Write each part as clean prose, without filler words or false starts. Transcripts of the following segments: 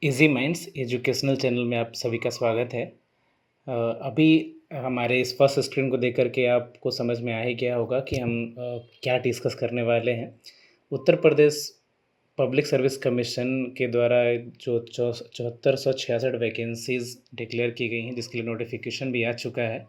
Easy minds educational channel में आप सभी का स्वागत है। अभी हमारे इस फर्स्ट स्क्रीन को देख कर के आपको समझ में आ ही गया होगा कि हम क्या डिस्कस करने वाले हैं। Uttar Pradesh public service commission के द्वारा जो 7466 वैकेंसीज डिक्लेयर की गई हैं, जिसके लिए नोटिफिकेशन भी आ चुका है।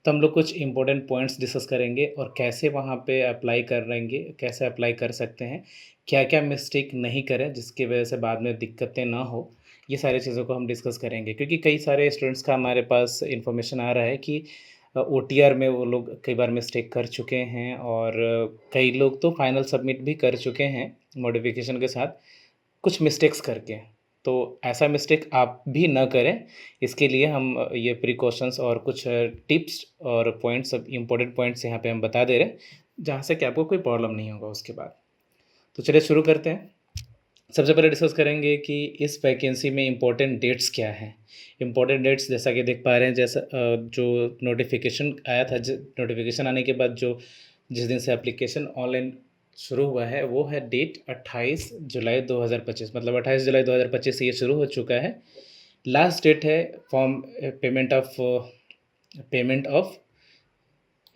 तो हम लोग कुछ इंपॉर्टेंट पॉइंट्स डिस्कस करेंगे और कैसे वहाँ पे अप्लाई करेंगे, कैसे अप्लाई कर सकते हैं, क्या क्या मिस्टेक नहीं करें जिसकी वजह से बाद में दिक्कतें ना हो। ये सारी चीज़ों को हम डिस्कस करेंगे क्योंकि कई सारे स्टूडेंट्स का हमारे पास इन्फॉर्मेशन आ रहा है कि ओटीआर में वो लोग कई बार मिस्टेक कर चुके हैं और कई लोग तो फाइनल सबमिट भी कर चुके हैं मॉडिफिकेशन के साथ कुछ मिस्टेक्स करके। तो ऐसा मिस्टेक आप भी ना करें, इसके लिए हम ये प्रिकॉशंस और कुछ टिप्स और पॉइंट्स, सब इम्पोर्टेंट पॉइंट्स यहाँ पे हम बता दे रहे हैं, जहाँ से कि आपको कोई प्रॉब्लम नहीं होगा उसके बाद। तो चलिए शुरू करते हैं। सबसे पहले डिस्कस करेंगे कि इस वैकेंसी में इम्पोर्टेंट डेट्स क्या हैं। इम्पोर्टेंट डेट्स जैसा कि देख पा रहे हैं, जैसा जो नोटिफिकेशन आया था, नोटिफिकेशन आने के बाद जो जिस दिन से एप्लीकेशन ऑनलाइन शुरू हुआ है वो है डेट 28 जुलाई 2025, मतलब 28 जुलाई 2025 से ये शुरू हो चुका है। लास्ट डेट है फॉर्म पेमेंट ऑफ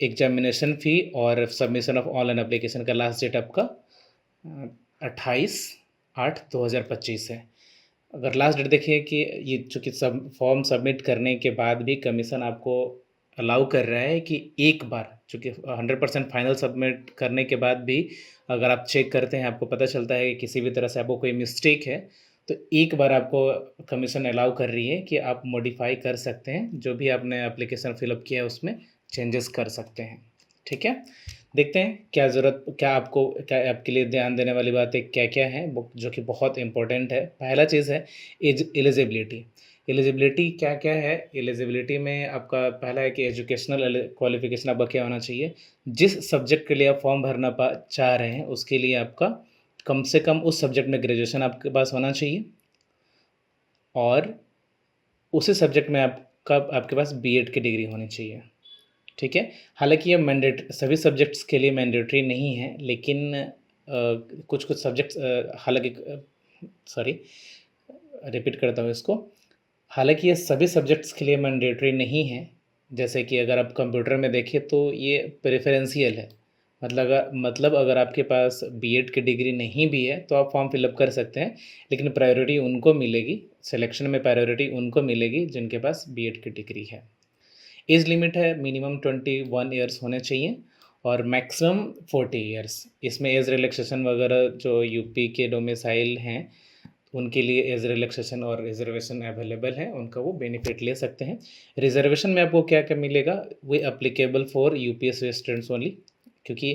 एग्जामिनेशन फ़ी और सबमिशन ऑफ ऑनलाइन एप्लीकेशन का लास्ट डेट आपका 28/8/2025 है। अगर लास्ट डेट देखिए कि ये चूँकि सब फॉर्म सबमिट करने के बाद भी कमीशन आपको अलाउ कर रहा है कि एक बार, चूँकि 100% फाइनल सबमिट करने के बाद भी अगर आप चेक करते हैं, आपको पता चलता है कि किसी भी तरह से आपको कोई मिस्टेक है, तो एक बार आपको कमीशन अलाउ कर रही है कि आप मॉडिफाई कर सकते हैं, जो भी आपने एप्लीकेशन फिलअप किया है उसमें चेंजेस कर सकते हैं। ठीक है, देखते हैं क्या आपके लिए ध्यान देने वाली बातें क्या-क्या हैं, वो जो कि बहुत इम्पोर्टेंट है। पहला चीज़ है एलिजिबिलिटी। एलिजिबिलिटी क्या-क्या है? एलिजिबिलिटी में आपका पहला है कि एजुकेशनल क्वालिफ़िकेशन आपका क्या होना चाहिए? जिस सब्जेक्ट के लिए आप फॉर्म भरना चाह रहे हैं, उसके लिए आपका कम से कम उस सब्जेक्ट में ग्रेजुएशन आपके पास होना चाहिए और उसी सब्जेक्ट में आपके पास बीएड की डिग्री होनी चाहिए। ठीक है? हालाँकि ये सभी सब्जेक्ट्स के लिए मैंडेटरी नहीं है, लेकिन कुछ-कुछ सब्जेक्ट्स हालाँकि सॉरी, रिपीट करता हूँ इसको। हालाँकि ये सभी सब्जेक्ट्स के लिए मैंडेटरी नहीं है। जैसे कि अगर आप कंप्यूटर में देखें तो ये प्रेफ़रेंशियल है। मतलब अगर आपके पास बीएड की डिग्री नहीं भी है, तो आप फॉर्म फिल अप कर सकते हैं, लेकिन प्रायोरिटी उनको मिलेगी, सिलेक्शन में प्रायोरिटी उनको मिलेगी जिनके पास बीएड की डिग्री है। एज लिमिट है मिनिमम 21 ईयर्स होने चाहिए और मैक्सिमम 40 ईयर्स। इसमें एज रिलैक्सेशन वगैरह जो यूपी के डोमिसाइल हैं, उनके लिए एज रिलैक्सेशन और रिजर्वेशन अवेलेबल है, उनका वो बेनिफिट ले सकते हैं। रिजर्वेशन में आपको क्या-क्या मिलेगा? वो applicable for UPSC students only, क्योंकि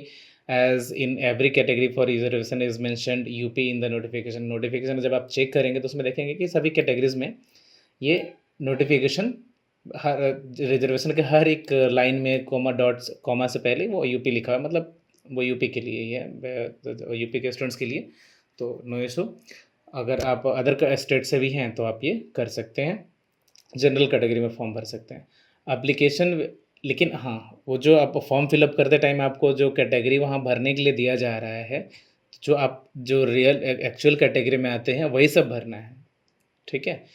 as in every category for reservation is mentioned up in the notification. Notification जब आप चेक करेंगे तो उसमें देखेंगे कि सभी कैटेगरीज़ में ये नोटिफिकेशन, हर रिजर्वेशन के हर एक लाइन में कॉमा से पहले वो यूपी लिखा है, मतलब वो यूपी के लिए ही है, यूपी के स्टूडेंट्स के लिए, तो नो इशू। अगर आप अदर स्टेट से भी हैं तो आप ये कर सकते हैं, जनरल कैटेगरी में फॉर्म भर सकते हैं। एप्लीकेशन, लेकिन हाँ, वो जो आप फॉर्म फिलअप करते टाइम आपको जो कैटेगरी वहाँ भरने के लिए दिया जा रहा है, जो रियल एक्चुअल कैटेगरी में आते हैं वही सब भरना है। ठीक है?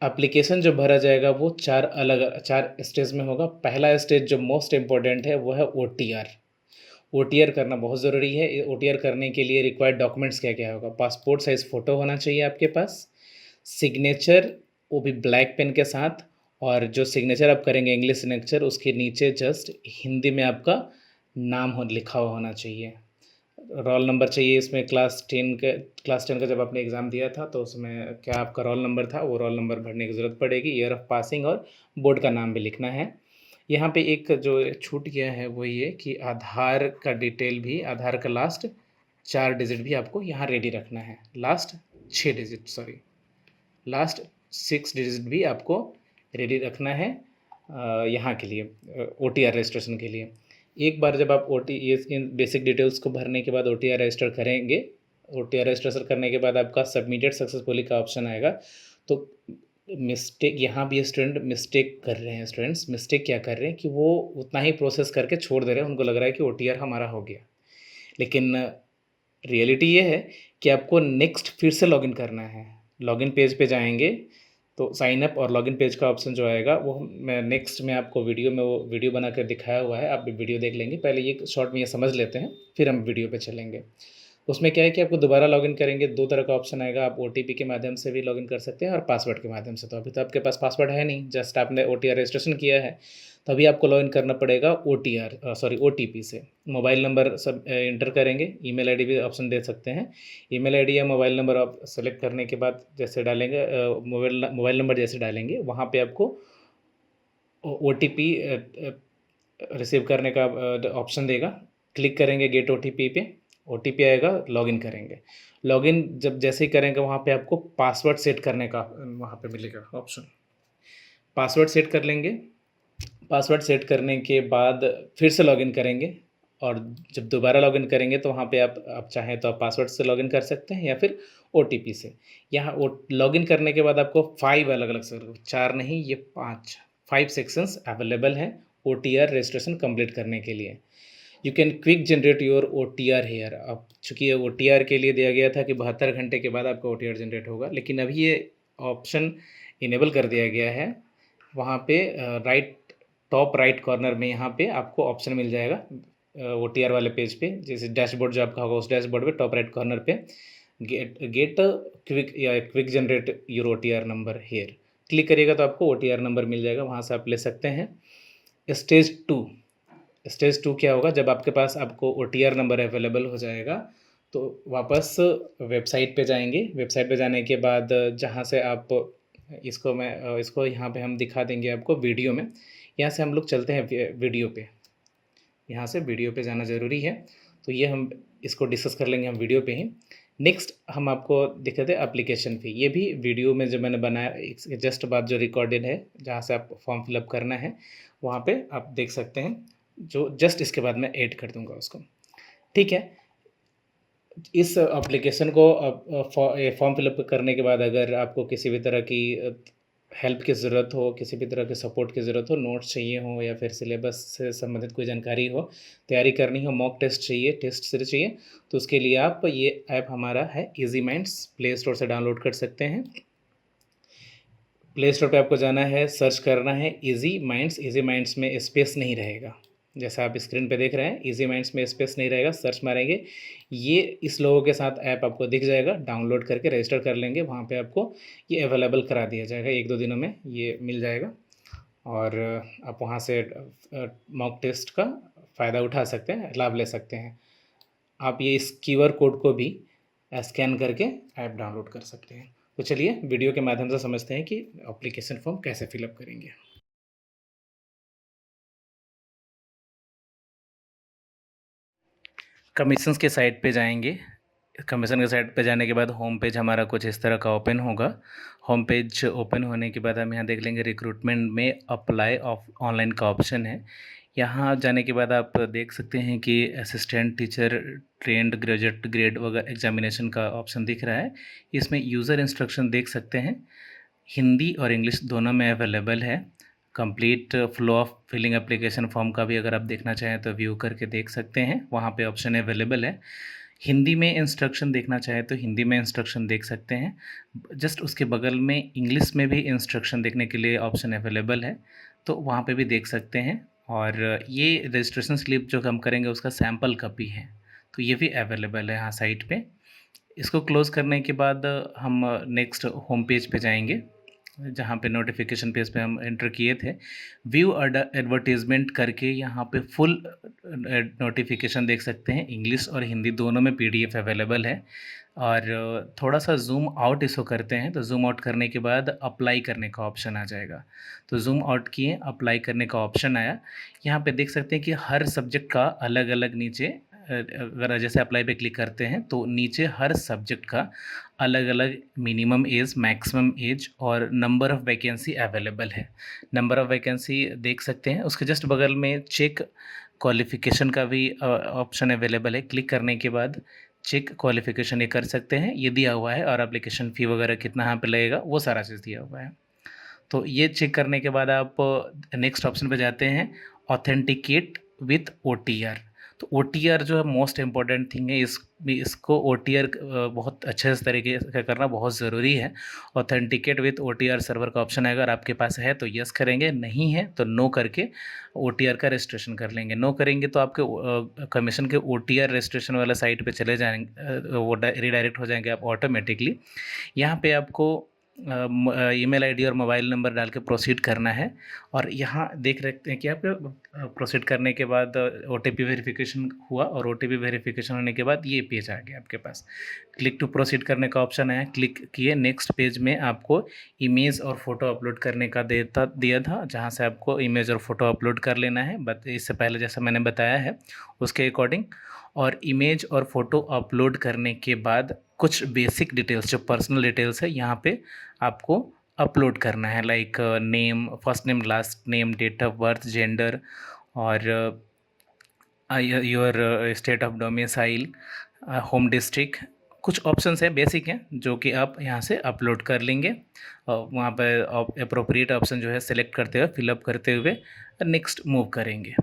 एप्लीकेशन जो भरा जाएगा वो 4 स्टेज में होगा। पहला स्टेज जो मोस्ट इम्पोर्टेंट है वो है ओटीआर। ओटीआर करना बहुत ज़रूरी है। ओटीआर करने के लिए रिक्वायर्ड डॉक्यूमेंट्स क्या-क्या होगा? पासपोर्ट साइज़ फ़ोटो होना चाहिए आपके पास, सिग्नेचर वो भी ब्लैक पेन के साथ, और जो सिग्नेचर आप करेंगे इंग्लिश सिग्नेचर, उसके नीचे जस्ट हिंदी में आपका नाम लिखा हुआ होना चाहिए। रोल नंबर चाहिए इसमें, क्लास 10 का जब आपने एग्ज़ाम दिया था तो उसमें क्या आपका रोल नंबर था, वो रोल नंबर भरने की ज़रूरत पड़ेगी। ईयर ऑफ़ पासिंग और बोर्ड का नाम भी लिखना है। यहाँ पे एक जो छूट गया है वो ये कि आधार का डिटेल भी, आधार का लास्ट 4 डिजिट भी आपको यहाँ रेडी रखना है। Last 6 digit, sorry, last 6 digit भी आपको रेडी रखना है यहाँ के लिए, ओटीआर रजिस्ट्रेशन के लिए। एक बार जब आप इन बेसिक डिटेल्स को भरने के बाद ओटीआर रजिस्टर करेंगे, ओटीआर रजिस्ट्रेशन करने के बाद आपका सबमिटेड सक्सेसफुली का ऑप्शन आएगा। तो मिस्टेक यहाँ भी स्टूडेंट मिस्टेक कर रहे हैं, स्टूडेंट्स मिस्टेक क्या कर रहे हैं कि वो उतना ही प्रोसेस करके छोड़ दे रहे हैं, उनको लग रहा है कि ओटीआर हमारा हो गया, लेकिन रियलिटी ये है कि आपको नेक्स्ट फिर से लॉगिन करना है। लॉगिन पेज पे जाएंगे तो साइन अप और लॉगिन पेज का ऑप्शन जो आएगा वो मैं नेक्स्ट में आपको वीडियो में वो वीडियो बना कर दिखाया हुआ है, आप भी वीडियो देख लेंगे। पहले ये शॉर्ट में ये समझ लेते हैं, फिर हम वीडियो पे चलेंगे। उसमें क्या है कि आपको दोबारा लॉगिन करेंगे, दो तरह का ऑप्शन आएगा, आप ओटीपी के माध्यम से भी लॉगिन कर सकते हैं और पासवर्ड के माध्यम से। तो अभी तो आपके पास पासवर्ड है नहीं, जस्ट आपने ओटीआर रजिस्ट्रेशन किया है, तो अभी आपको लॉगिन करना पड़ेगा ओटीपी से। मोबाइल नंबर सब इंटर करेंगे, ईमेल आईडी भी ऑप्शन दे सकते हैं। ईमेल आईडी या मोबाइल नंबर आप सेलेक्ट करने के बाद जैसे डालेंगे, मोबाइल नंबर जैसे डालेंगे वहाँ पे आपको ओटीपी रिसीव करने का ऑप्शन देगा। क्लिक करेंगे गेट ओटीपी पे, ओटीपी आएगा, लॉगिन करेंगे। लॉगिन जब जैसे ही करेंगे वहाँ पे आपको पासवर्ड सेट करने का वहाँ पे मिलेगा ऑप्शन। पासवर्ड सेट कर लेंगे। पासवर्ड सेट करने के बाद फिर से लॉगिन करेंगे और जब दोबारा लॉगिन करेंगे तो वहाँ पे आप चाहें तो आप पासवर्ड से लॉगिन कर सकते हैं या फिर ओटीपी से। यहाँ लॉगिन करने के बाद आपको 5 अलग-अलग 4 नहीं, ये 5 सेक्शंस अवेलेबल हैं ओटीआर रजिस्ट्रेशन कंप्लीट करने के लिए। You can quick generate your OTR here. अब चूँकि ये ओटीआर के लिए दिया गया था कि 72 घंटे के बाद आपका ओटीआर जनरेट होगा, लेकिन अभी ये ऑप्शन इनेबल कर दिया गया है। वहाँ पे टॉप राइट कॉर्नर में यहाँ पे आपको ऑप्शन मिल जाएगा ओटीआर वाले पेज पे, जैसे डैशबोर्ड जो आपका होगा उस डैशबोर्ड पे टॉप राइट कॉर्नर पे get quick generate your OTR number here click करिएगा तो आपको ओटीआर नंबर मिल जाएगा, वहाँ से आप ले सकते हैं। स्टेज टू क्या होगा, जब आपके पास आपको ओटीआर नंबर अवेलेबल हो जाएगा तो वापस वेबसाइट पे जाएंगे। वेबसाइट पे जाने के बाद जहाँ से आप इसको यहाँ पे हम दिखा देंगे आपको वीडियो में। यहाँ से हम लोग चलते हैं वीडियो पे, यहाँ से वीडियो पे जाना ज़रूरी है, तो ये हम इसको डिस्कस कर लेंगे हम वीडियो पे ही। नेक्स्ट हम आपको दिखाते हैं एप्लीकेशन फ़ी। ये भी वीडियो में जो मैंने बनाया एक जस्ट बाद जो रिकॉर्डेड है, जहाँ से आप फॉर्म फिलअप करना है वहाँ पे आप देख सकते हैं, जो जस्ट इसके बाद मैं ऐड कर दूँगा उसको। ठीक है, इस एप्लीकेशन को फॉर्म फिलअप करने के बाद अगर आपको किसी भी तरह की हेल्प की ज़रूरत हो, किसी भी तरह के सपोर्ट की ज़रूरत हो, नोट्स चाहिए हो या फिर सिलेबस से संबंधित कोई जानकारी हो, तैयारी करनी हो, मॉक टेस्ट चाहिए, टेस्ट सीरीज चाहिए, तो उसके लिए आप ये ऐप हमारा है इजी माइंड्स, प्ले स्टोर से डाउनलोड कर सकते हैं। प्ले स्टोर पे आपको जाना है, सर्च करना है इजी माइंड्स में स्पेस नहीं रहेगा, जैसा आप स्क्रीन पे देख रहे हैं इजी माइंड्स में स्पेस नहीं रहेगा, सर्च मारेंगे, ये इस लोगो के साथ ऐप आपको दिख जाएगा। डाउनलोड करके रजिस्टर कर लेंगे, वहाँ पे आपको ये अवेलेबल करा दिया जाएगा, 1-2 दिनों में ये मिल जाएगा और आप वहाँ से मॉक टेस्ट का फ़ायदा उठा सकते हैं, लाभ ले सकते हैं। आप ये इस क्यूआर कोड को भी स्कैन करके ऐप डाउनलोड कर सकते हैं। तो चलिए वीडियो के माध्यम से समझते हैं कि एप्लीकेशन फॉर्म कैसे फिलअप करेंगे। कमीशंस के साइट पे जाएंगे। कमीशन के साइट पे जाने के बाद होम पेज हमारा कुछ इस तरह का ओपन होगा। होम पेज ओपन होने के बाद हम यहाँ देख लेंगे रिक्रूटमेंट में अप्लाई ऑफ ऑनलाइन का ऑप्शन है। यहाँ जाने के बाद आप देख सकते हैं कि assistant teacher trained graduate grade वगैरह एग्जामिनेशन का ऑप्शन दिख रहा है। इसमें यूज़र इंस्ट्रक्शन देख सकते हैं, हिंदी और इंग्लिश दोनों में अवेलेबल है। Complete flow of filling application form का भी अगर आप देखना चाहें तो व्यू करके देख सकते हैं, वहाँ पे ऑप्शन अवेलेबल है। हिंदी में इंस्ट्रक्शन देखना चाहे तो हिंदी में इंस्ट्रक्शन देख सकते हैं। जस्ट उसके बगल में इंग्लिश में भी इंस्ट्रक्शन देखने के लिए ऑप्शन अवेलेबल है, तो वहाँ पे भी देख सकते हैं। और ये रजिस्ट्रेशन स्लिप जो हम करेंगे उसका सैम्पल कॉपी है, तो ये भी अवेलेबल है यहाँ साइट पे। इसको क्लोज़ करने के बाद हम नेक्स्ट होम पेज पे जाएंगे, जहाँ पे नोटिफिकेशन पेज पे हम एंटर किए थे। व्यू एडवर्टीज़मेंट करके यहाँ पे फुल नोटिफिकेशन देख सकते हैं, इंग्लिश और हिंदी दोनों में पीडीएफ अवेलेबल है। और थोड़ा सा जूम आउट इसको करते हैं, तो जूम आउट करने के बाद अप्लाई करने का ऑप्शन आ जाएगा। तो जूम आउट किए, अप्लाई करने का ऑप्शन आया। यहाँ पे देख सकते हैं कि हर सब्जेक्ट का अलग अलग नीचे अगर जैसे अप्लाई पे क्लिक करते हैं तो नीचे हर सब्जेक्ट का अलग अलग मिनिमम एज, मैक्सिमम एज और नंबर ऑफ़ वैकेंसी अवेलेबल है। नंबर ऑफ़ वैकेंसी देख सकते हैं, उसके जस्ट बगल में चेक क्वालिफ़िकेशन का भी ऑप्शन अवेलेबल है। क्लिक करने के बाद चेक क्वालिफ़िकेशन ये कर सकते हैं, ये दिया हुआ है, और एप्लीकेशन फ़ी वगैरह कितना यहाँ पे लगेगा वो सारा चीज़ दिया हुआ है। तो ये चेक करने के बाद आप नेक्स्ट ऑप्शन पे जाते हैं, ऑथेंटिकेट विथ ओटीआर। तो ओटीआर जो है मोस्ट इम्पॉर्टेंट थिंग है, इसको ओटीआर बहुत अच्छे से तरीके से करना बहुत ज़रूरी है। ऑथेंटिकेट विथ ओटीआर सर्वर का ऑप्शन है, अगर आपके पास है तो यस करेंगे, नहीं है तो नो करके ओटीआर का रजिस्ट्रेशन कर लेंगे। नो करेंगे तो आपके कमीशन के ओटीआर रजिस्ट्रेशन वाला साइट पे चले जाएंगे, वो रिडायरेक्ट हो जाएंगे आप ऑटोमेटिकली। यहाँ पे आपको ईमेल आईडी और मोबाइल नंबर डाल के प्रोसीड करना है। और यहाँ देख रखते हैं कि आप प्रोसीड करने के बाद ओटीपी वेरिफिकेशन हुआ, और ओटीपी वेरिफिकेशन होने के बाद ये पेज आ गया आपके पास। क्लिक टू प्रोसीड करने का ऑप्शन आया, क्लिक किए। नेक्स्ट पेज में आपको इमेज और फोटो अपलोड करने का दिया था, जहाँ से आपको इमेज और फोटो अपलोड कर लेना है, बट इससे पहले जैसा मैंने बताया है उसके अकॉर्डिंग। और इमेज और फोटो अपलोड करने के बाद कुछ बेसिक डिटेल्स जो पर्सनल डिटेल्स है यहाँ पे आपको अपलोड करना है, like name, first name, last name, date of birth, gender, और your state of domicile, home district. कुछ ऑप्शंस हैं, बेसिक हैं, जो कि आप यहाँ से अपलोड कर लेंगे। और वहाँ पर अप्रोप्रिएट ऑप्शन जो है सिलेक्ट करते हुए, फिलअप करते हुए नेक्स्ट मूव करेंगे।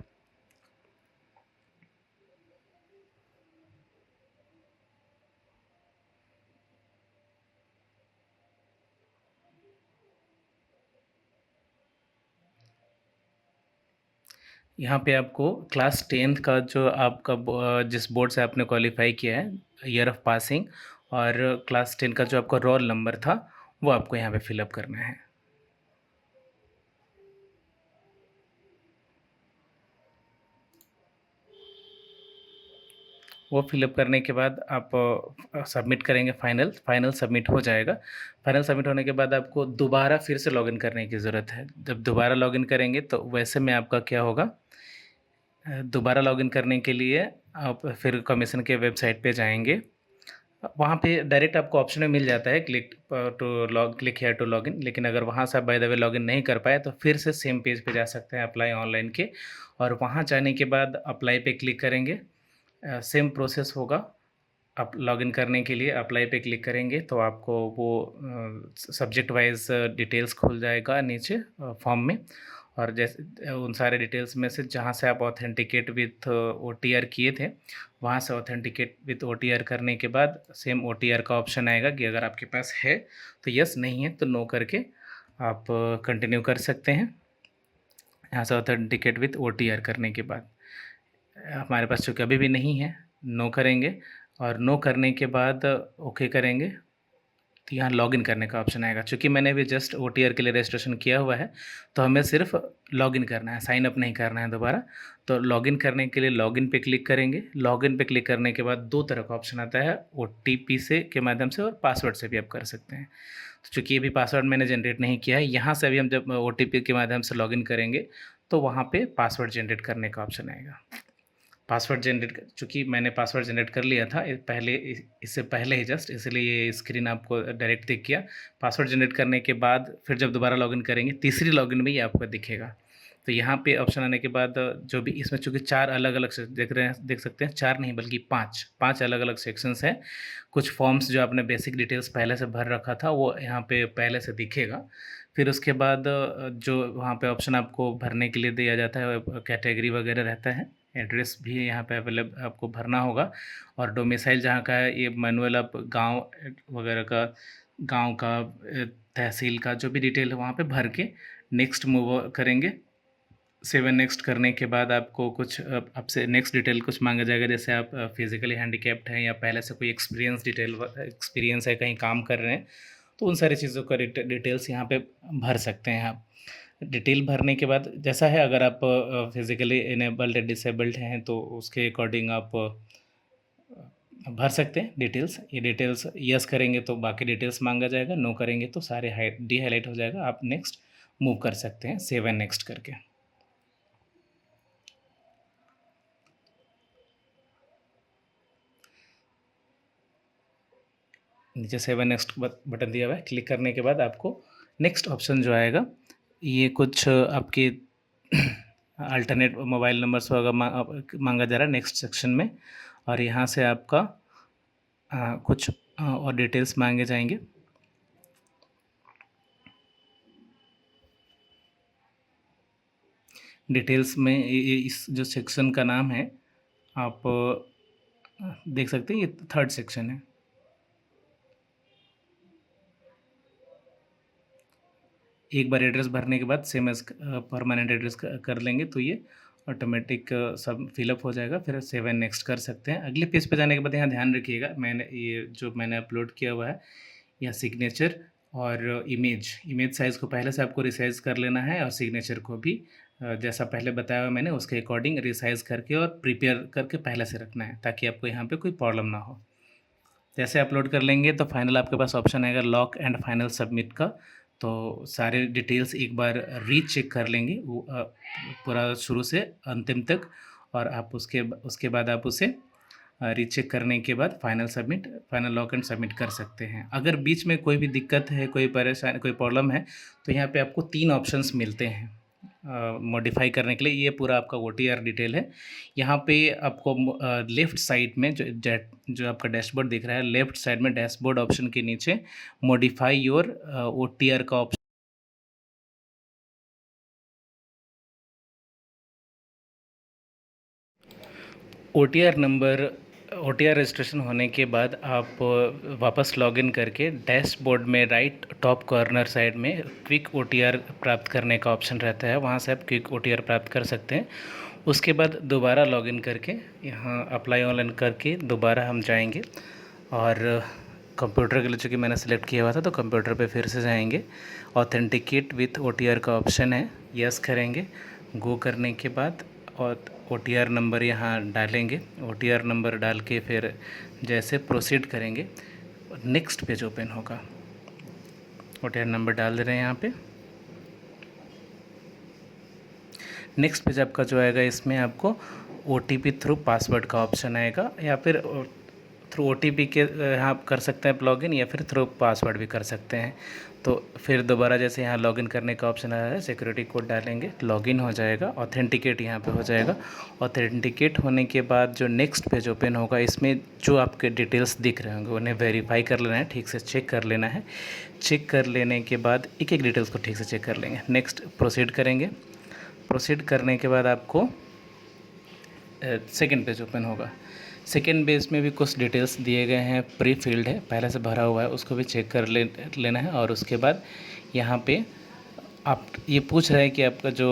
यहाँ पे आपको क्लास 10th का जो आपका जिस बोर्ड से आपने क्वालिफाई किया है, ईयर ऑफ पासिंग, और क्लास 10 का जो आपका रोल नंबर था, वो आपको यहाँ पे फिलअप करना है। वो फिलअप करने के बाद आप सबमिट करेंगे, फाइनल सबमिट हो जाएगा। फाइनल सबमिट होने के बाद आपको दोबारा फिर से लॉगिन करने की ज़रूरत है। जब दोबारा लॉगिन करेंगे तो वैसे में आपका क्या होगा, दोबारा लॉगिन करने के लिए आप फिर कमीशन के वेबसाइट पे जाएंगे। वहाँ पे डायरेक्ट आपको ऑप्शन में मिल जाता है क्लिक हेयर टू लॉगिन, लेकिन अगर वहाँ से आप बाय द वे लॉगिन नहीं कर पाए तो फिर से सेम पेज पे जा सकते हैं अप्लाई ऑनलाइन के, और वहाँ जाने के बाद अप्लाई पे क्लिक करेंगे। सेम प्रोसेस होगा। आप लॉगिन करने के लिए अप्लाई पे क्लिक करेंगे तो आपको वो सब्जेक्ट वाइज डिटेल्स खुल जाएगा नीचे फॉर्म में। और जैसे उन सारे डिटेल्स में से जहाँ से आप ऑथेंटिकेट विथ ओटीआर किए थे, वहाँ से ऑथेंटिकेट विथ ओटीआर करने के बाद सेम ओटीआर का ऑप्शन आएगा कि अगर आपके पास है तो यस, नहीं है तो नो करके आप कंटिन्यू कर सकते हैं। यहाँ से ऑथेंटिकेट विथ ओटीआर करने के बाद हमारे पास चूँकि अभी भी नहीं है, नो करेंगे, और नो करने के बाद ओके करेंगे तो यहाँ लॉगिन करने का ऑप्शन आएगा। चूँकि मैंने अभी जस्ट ओटीआर के लिए रजिस्ट्रेशन किया हुआ है तो हमें सिर्फ लॉगिन करना है, साइन अप नहीं करना है दोबारा। तो लॉगिन करने के लिए लॉगिन पे क्लिक करेंगे। लॉगिन पे क्लिक करने के बाद दो तरह का ऑप्शन आता है, ओटीपी से के माध्यम से और पासवर्ड से भी आप कर सकते हैं। तो चूँकि अभी पासवर्ड मैंने जनरेट नहीं किया है, यहाँ से अभी हम जब ओटीपी के माध्यम से लॉगिन करेंगे तो वहाँ पे पासवर्ड जनरेट करने का ऑप्शन आएगा। पासवर्ड जनरेट, चूँकि मैंने पासवर्ड जनरेट कर लिया था इससे पहले ही जस्ट, इसलिए ये स्क्रीन आपको डायरेक्ट दिख गया। पासवर्ड जनरेट करने के बाद फिर जब दोबारा लॉगिन करेंगे, तीसरी लॉगिन में ये आपको दिखेगा। तो यहाँ पे ऑप्शन आने के बाद जो भी इसमें, चूँकि 4 अलग-अलग देख सकते हैं, 4 नहीं बल्कि 5 अलग-अलग सेक्शंस हैं। कुछ फॉर्म्स जो आपने बेसिक डिटेल्स पहले से भर रखा था वो यहाँ पे पहले से दिखेगा। फिर उसके बाद जो वहाँ पे ऑप्शन आपको भरने के लिए दिया जाता है, कैटेगरी वगैरह रहता है, एड्रेस भी यहाँ पे अवेलेबल आपको भरना होगा। और डोमिसाइल जहाँ का है, ये मैनुअल आप गांव वगैरह का, गांव का, तहसील का जो भी डिटेल है वहाँ पे भर के नेक्स्ट मूव करेंगे। सेव एंड नेक्स्ट करने के बाद आपको कुछ आपसे नेक्स्ट डिटेल कुछ मांगा जाएगा, जैसे आप फिज़िकली हैंडीकैप्ड हैं या पहले से कोई एक्सपीरियंस है, कहीं काम कर रहे हैं, तो उन सारी चीज़ों का डिटेल्स यहाँ पे भर सकते हैं आप। डिटेल भरने के बाद जैसा है, अगर आप फिज़िकली इनेबल्ड या डिसेबल्ड हैं तो उसके अकॉर्डिंग आप भर सकते हैं डिटेल्स। ये डिटेल्स यस करेंगे तो बाकी डिटेल्स मांगा जाएगा, नो करेंगे तो सारे हाईलाइट हो जाएगा। आप नेक्स्ट मूव कर सकते हैं सेव एंड नेक्स्ट करके। नीचे सेव एंड नेक्स्ट बटन दिया हुआ है, क्लिक करने के बाद आपको नेक्स्ट ऑप्शन जो आएगा, ये कुछ आपके अल्टरनेट मोबाइल नंबर्स वगैरह मांगा जा रहा है नेक्स्ट सेक्शन में, और यहाँ से आपका कुछ और डिटेल्स मांगे जाएंगे। डिटेल्स में इस जो सेक्शन का नाम है आप देख सकते हैं ये थर्ड सेक्शन है। एक बार एड्रेस भरने के बाद सेम एज परमानेंट एड्रेस कर लेंगे तो ये ऑटोमेटिक सब फिलअप हो जाएगा। फिर सेव एंड नेक्स्ट कर सकते हैं। अगले पेज पे जाने के बाद यहाँ ध्यान रखिएगा, मैंने अपलोड किया हुआ है या सिग्नेचर और इमेज साइज़ को पहले से आपको रिसाइज़ कर लेना है, और सिग्नेचर को भी जैसा पहले बताया हुआ मैंने उसके अकॉर्डिंग रिसाइज़ करके और प्रिपेयर करके पहले से रखना है, ताकि आपको यहाँ पे कोई प्रॉब्लम ना हो। जैसे अपलोड कर लेंगे तो फाइनल आपके पास ऑप्शन आएगा लॉक एंड फाइनल सबमिट का। तो सारे डिटेल्स एक बार रीचेक कर लेंगे वो पूरा शुरू से अंतिम तक, और आप उसके बाद आप उसे रीचेक करने के बाद फाइनल लॉक एंड सबमिट कर सकते हैं। अगर बीच में कोई भी दिक्कत है, कोई परेशानी, कोई प्रॉब्लम है, तो यहाँ पे आपको 3 ऑप्शंस मिलते हैं मॉडिफाई करने के लिए। ये पूरा आपका OTR डिटेल है। यहाँ पे आपको लेफ़्ट साइड में जो आपका डैशबोर्ड दिख रहा है, लेफ़्ट साइड में डैशबोर्ड ऑप्शन के नीचे मॉडिफाई योर OTR का ऑप्शन। OTR रजिस्ट्रेशन होने के बाद आप वापस लॉगिन करके डैशबोर्ड में राइट टॉप कॉर्नर साइड में क्विक OTR प्राप्त करने का ऑप्शन रहता है, वहाँ से आप क्विक OTR प्राप्त कर सकते हैं। उसके बाद दोबारा लॉगिन करके यहाँ अप्लाई ऑनलाइन करके दोबारा हम जाएंगे, और कंप्यूटर के लिए चूँकि मैंने सेलेक्ट किया हुआ था तो कंप्यूटर पे फिर से जाएंगे। ऑथेंटिकेट विथ OTR का ऑप्शन है, यस करेंगे। गो करने के बाद और OTR नंबर यहाँ डालेंगे। OTR नंबर डाल के फिर जैसे प्रोसीड करेंगे नेक्स्ट पेज ओपन होगा। OTR नंबर डाल दे रहे हैं यहाँ पे। नेक्स्ट पेज आपका जो आएगा, इसमें आपको OTP थ्रू पासवर्ड का ऑप्शन आएगा, या फिर थ्रू OTP के यहाँ कर सकते हैं आप लॉगिन, या फिर थ्रू पासवर्ड भी कर सकते हैं। तो फिर दोबारा जैसे यहाँ लॉगिन करने का ऑप्शन आया है, सिक्योरिटी कोड डालेंगे, लॉगिन हो जाएगा। ऑथेंटिकेट यहाँ पे हो जाएगा। ऑथेंटिकेट होने के बाद जो नेक्स्ट पेज ओपन होगा, इसमें जो आपके डिटेल्स दिख रहे होंगे उन्हें वेरीफाई कर लेना है, ठीक से चेक कर लेना है। चेक कर लेने के बाद एक एक डिटेल्स को ठीक से चेक कर लेंगे। नेक्स्ट प्रोसीड करेंगे। प्रोसीड करने के बाद आपको सेकेंड पेज ओपन होगा। सेकेंड पेज में भी कुछ डिटेल्स दिए गए हैं, प्री फील्ड है, पहले से भरा हुआ है, उसको भी चेक कर लेना है। और उसके बाद यहाँ पे आप ये पूछ रहे हैं कि आपका जो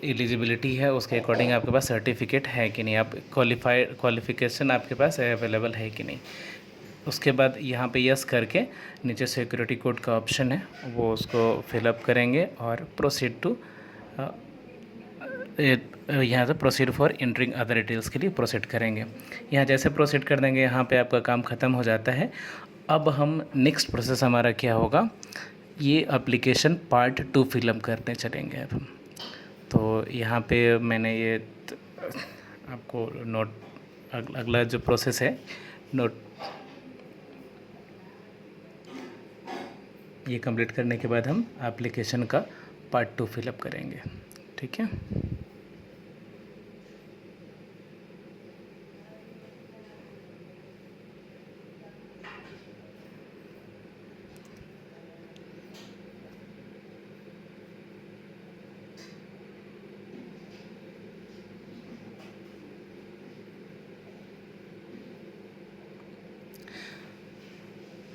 एलिजिबिलिटी है उसके अकॉर्डिंग आपके पास सर्टिफिकेट है कि नहीं, आप क्वालिफ़िकेशन आपके पास अवेलेबल है कि नहीं। उसके बाद यहाँ पे यस करके नीचे सिक्योरिटी कोड का ऑप्शन है, वो उसको फिलअप करेंगे और प्रोसीड टू यहाँ से proceed for entering other details के लिए प्रोसीड करेंगे। यहाँ जैसे प्रोसीड कर देंगे, यहाँ पे आपका काम ख़त्म हो जाता है। अब हम नेक्स्ट प्रोसेस हमारा क्या होगा, ये एप्लीकेशन पार्ट 2 फिलअप करने चलेंगे अब हम। तो यहाँ पे मैंने ये आपको नोट अगला जो प्रोसेस है नोट ये कंप्लीट करने के बाद हम एप्लीकेशन का पार्ट 2 फिलअप करेंगे। ठीक है।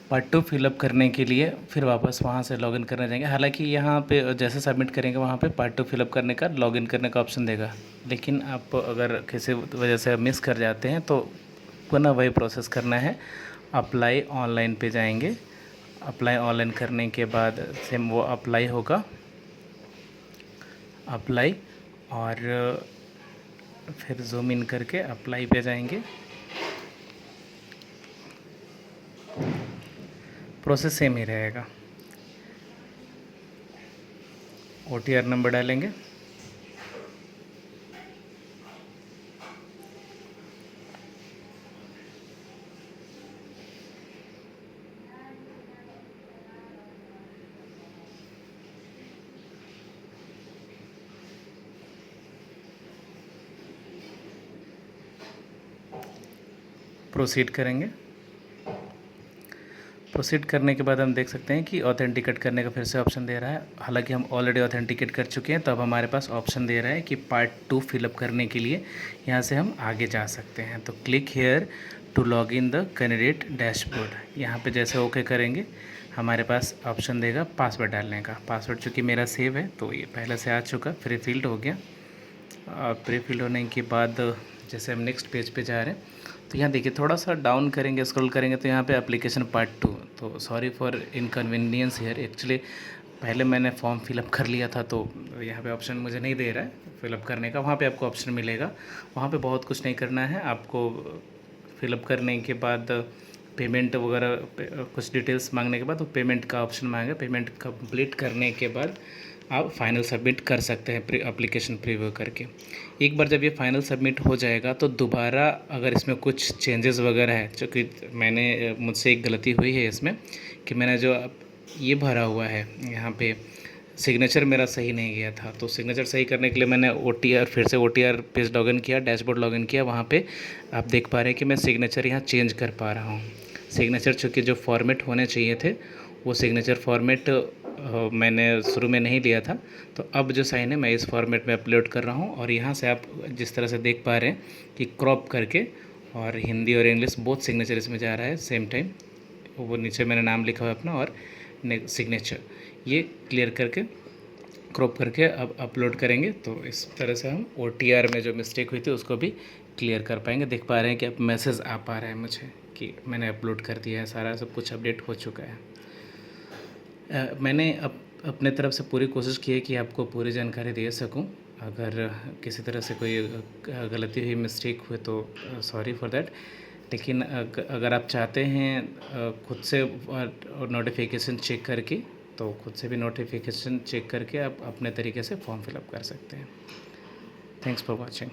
पार्ट 2 फिलअप करने के लिए फिर वापस वहाँ से लॉगिन करने जाएंगे। हालांकि यहाँ पे जैसे सबमिट करेंगे वहाँ पे पार्ट 2 फिलअप करने का लॉगिन करने का ऑप्शन देगा, लेकिन आप अगर किसी वजह से मिस कर जाते हैं तो पुनः वही प्रोसेस करना है। अप्लाई ऑनलाइन पे जाएंगे। अप्लाई ऑनलाइन करने के बाद सेम वो अप्लाई होगा, अप्लाई, और फिर जूम इन करके अप्लाई पे जाएंगे। प्रोसेस सेम ही रहेगा। OTR नंबर डालेंगे, प्रोसीड करेंगे। प्रोसीड करने के बाद हम देख सकते हैं कि ऑथेंटिकेट करने का फिर से ऑप्शन दे रहा है। हालांकि हम ऑलरेडी ऑथेंटिकेट कर चुके हैं, तो अब हमारे पास ऑप्शन दे रहा है कि पार्ट 2 फिलअप करने के लिए यहाँ से हम आगे जा सकते हैं। तो click here to log in the candidate dashboard. यहाँ पे जैसे ओके करेंगे हमारे पास ऑप्शन देगा पासवर्ड डालने का। पासवर्ड चूँकि मेरा सेव है तो ये पहले से आ चुका, प्री फिल्ड हो गया। प्री फिल होने के बाद जैसे हम नेक्स्ट पेज पे जा रहे हैं, तो यहाँ देखिए थोड़ा सा डाउन करेंगे, स्क्रॉल करेंगे तो यहाँ पे एप्लीकेशन पार्ट 2। तो sorry for inconvenience here, actually पहले मैंने फॉर्म फिलअप कर लिया था तो यहाँ पे ऑप्शन मुझे नहीं दे रहा है फिलअप करने का। वहाँ पे आपको ऑप्शन मिलेगा, वहाँ पे बहुत कुछ नहीं करना है आपको। फिलअप करने के बाद पेमेंट वगैरह कुछ डिटेल्स मांगने के बाद वो पेमेंट का ऑप्शन मांगेगा। पेमेंट कंप्लीट करने के बाद आप फाइनल सबमिट कर सकते हैं एप्लीकेशन प्रीव्यू करके। एक बार जब ये फाइनल सबमिट हो जाएगा तो दोबारा अगर इसमें कुछ चेंजेस वगैरह है, क्योंकि मुझसे एक गलती हुई है इसमें कि मैंने जो ये भरा हुआ है यहाँ पे सिग्नेचर मेरा सही नहीं गया था। तो सिग्नेचर सही करने के लिए मैंने फिर से OTR पेज लॉगिन किया, डैशबोर्ड लॉगिन किया। वहाँ पे आप देख पा रहे हैं कि मैं सिग्नेचर यहाँ चेंज कर पा रहा हूँ। सिग्नेचर चूँकि जो फॉर्मेट होने चाहिए थे वो सिग्नेचर फॉर्मेट मैंने शुरू में नहीं लिया था, तो अब जो साइन है मैं इस फॉर्मेट में अपलोड कर रहा हूँ। और यहाँ से आप जिस तरह से देख पा रहे हैं कि क्रॉप करके और हिंदी और इंग्लिश बोथ सिग्नेचर इसमें जा रहा है सेम टाइम। वो नीचे मैंने नाम लिखा हुआ अपना और सिग्नेचर, ये क्लियर करके क्रॉप करके अब अपलोड करेंगे। तो इस तरह से हम OTR में जो मिस्टेक हुई थी उसको भी क्लियर कर पाएंगे। देख पा रहे हैं कि अब मैसेज आ पा रहा है मुझे कि मैंने अपलोड कर दिया है, सारा सब कुछ अपडेट हो चुका है। मैंने अपने तरफ से पूरी कोशिश की है कि आपको पूरी जानकारी दे सकूं। अगर किसी तरह से कोई गलती हुई, मिस्टेक हुई तो सॉरी फॉर दैट। लेकिन अगर आप चाहते हैं खुद से नोटिफिकेशन चेक करके, तो खुद से भी नोटिफिकेशन चेक करके आप अपने तरीके से फॉर्म फिलअप कर सकते हैं। Thanks for watching.